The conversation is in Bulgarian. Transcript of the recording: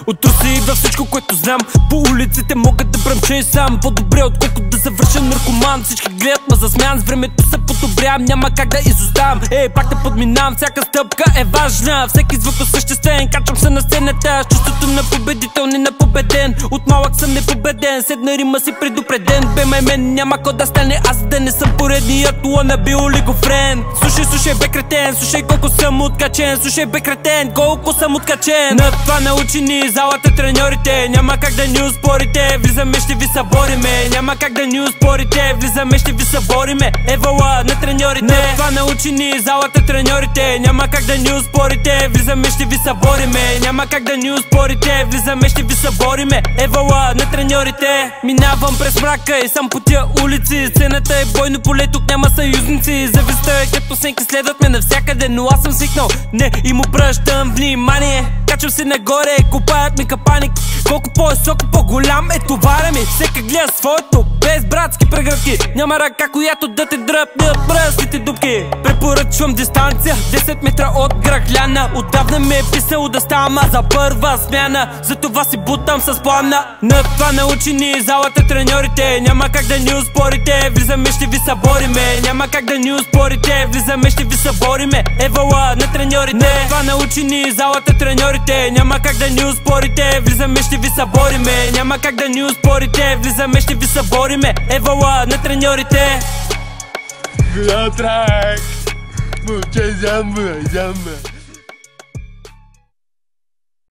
Отруси във всичко, което знам. По улиците мога да бръмча и сам. По-добре отколкото да завърша наркоман. Всички гледат ма за смян, с времето се подобрявам. Няма как да изоставам, пак да подминавам. Всяка стъпка е важна, всеки звук осъществен. Качвам се на сцената с чувството на победител, не на победен. От малък съм непобеден, седна рима си предупреден. Бе мен няма кой да стане, аз да не съм поредният wannabe олигофрен. Слушай бе кретен, слушай колко съм откачен. Слушай бе кретен, колко съм откачен. На това научи ни залата треньорите. Няма как да ни успорите, влизаме ще ви събориме. Няма как да ни успорите, влизаме ще ви събориме. Евала на треньорите. На това научи ни залата треньорите. Няма как да ни успорите, влизаме ще ви събориме. Няма как да ни успорите, влизаме ще ви събориме. Евала на треньорите. Минавам през мрака и сам по тия улици. Сцената е бойно поле, тук няма съюзници. Зависта е като сенки, следват ме навсякъде, но аз съм свикнал, не им обръщам внимание. Качвам се нагоре, купаят ми капаник. Колко по-високо, по-голям е товара ми. Всека гледа своето, без братски прегръдки. Няма ръка, която да те дръпне от пръстите дупки. Препоръчвам дистанция 10 метра от Грахляна. Отдавна ми е писало да ставам за първа смяна. Затова си бутам с плана. На това научи ни залата треньорите. Няма как да ни успорите, влизаме ще ви събориме. Няма как да ни успорите, влизаме ще ви събориме. Евала на треньорите. На това научи ни залата треньорите. Няма как да ни успорите, влизаме ще ви събориме. Няма как да ни успорите, влизаме ще ви събориме. Евала на треньорите. Good track. Mucha llama.